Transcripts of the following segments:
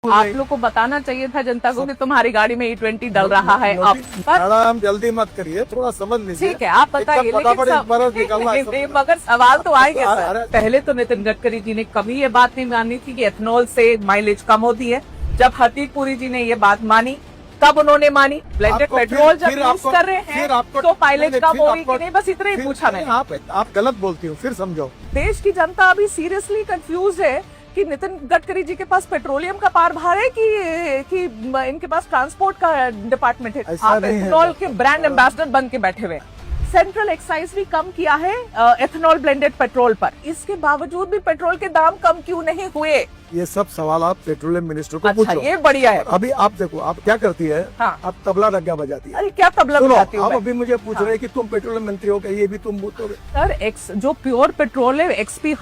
आप लोग को बताना चाहिए था जनता को कि तुम्हारी गाड़ी में E20 डल रहा है अब। मैडम जल्दी मत करिए, थोड़ा समझ लीजिए। ठीक है, आप बताइए, मगर सवाल तो आएंगे सर। पहले तो नितिन गडकरी जी ने कभी ये बात नहीं मानी थी कि एथेनॉल से माइलेज कम होती है। जब हरदीप पुरी जी ने ये बात मानी तब उन्होंने मानी। ब्लेंडेड पेट्रोल जब यूज कर रहे हैं तो माइलेज कम होगी कि नहीं, बस इतना ही पूछा मैंने। आप गलत बोलती हो, फिर समझो। देश की जनता अभी सीरियसली कंफ्यूज है कि नितिन गडकरी जी के पास पेट्रोलियम का कारभार है कि इनके पास ट्रांसपोर्ट का डिपार्टमेंट है। आप एथेनॉल के ब्रांड एम्बेसडर बन के बैठे हुए। सेंट्रल एक्साइज भी कम किया है एथेनॉल ब्लेंडेड पेट्रोल पर, इसके बावजूद भी पेट्रोल के दाम कम क्यों नहीं हुए? ये सब सवाल आप पेट्रोलियम मिनिस्टर को पूछो। ये बढ़िया है। अभी आप देखो, आप क्या करती है? हाँ। आप तबला रग्गा बजाती है। अरे क्या तबला बजाती हो? आप अभी मुझे पूछ रहे हैं कि तुम पेट्रोलियम मंत्री हो, ये भी तुम बोलोगे? सर जो प्योर पेट्रोल है XP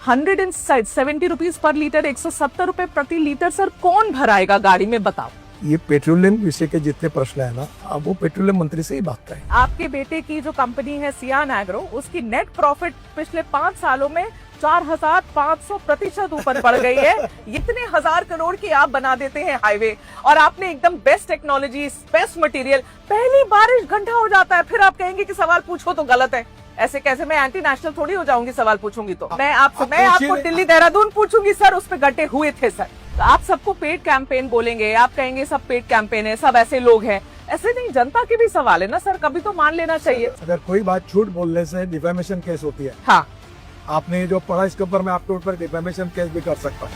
170 रुपीज पर लीटर, 170 रुपए प्रति लीटर, सर कौन भराएगा गाड़ी में, बताओ? ये पेट्रोलियम विषय के जितने प्रश्न है ना, अब वो पेट्रोलियम मंत्री से ही बात करें। आपके बेटे की जो कंपनी है सियान एग्रो, उसकी नेट प्रॉफिट पिछले 5 सालों में 4500% ऊपर बढ़ गई है। इतने 1000 करोड़ की आप बना देते हैं हाईवे, और आपने एकदम बेस्ट टेक्नोलॉजी, बेस्ट मटेरियल, पहली बारिश गड्ढा हो जाता है, फिर आप कहेंगे कि सवाल पूछो तो गलत है। ऐसे कैसे? मैं एंटी नेशनल थोड़ी हो जाऊंगी सवाल पूछूंगी तो। मैं आपको दिल्ली देहरादून पूछूंगी, सर उस पे गड्ढे हुए थे सर। तो आप सबको पेड कैंपेन बोलेंगे, आप कहेंगे सब पेड कैंपेन है, सब ऐसे लोग हैं। ऐसे नहीं, जनता की भी सवाल है ना सर, कभी तो मान लेना चाहिए। अगर कोई बात झूठ बोलने से डिफेमेशन केस होती है। हाँ, आपने जो पढ़ा इसके ऊपर मैं आपके ऊपर डिफेमेशन केस भी कर सकता हूँ।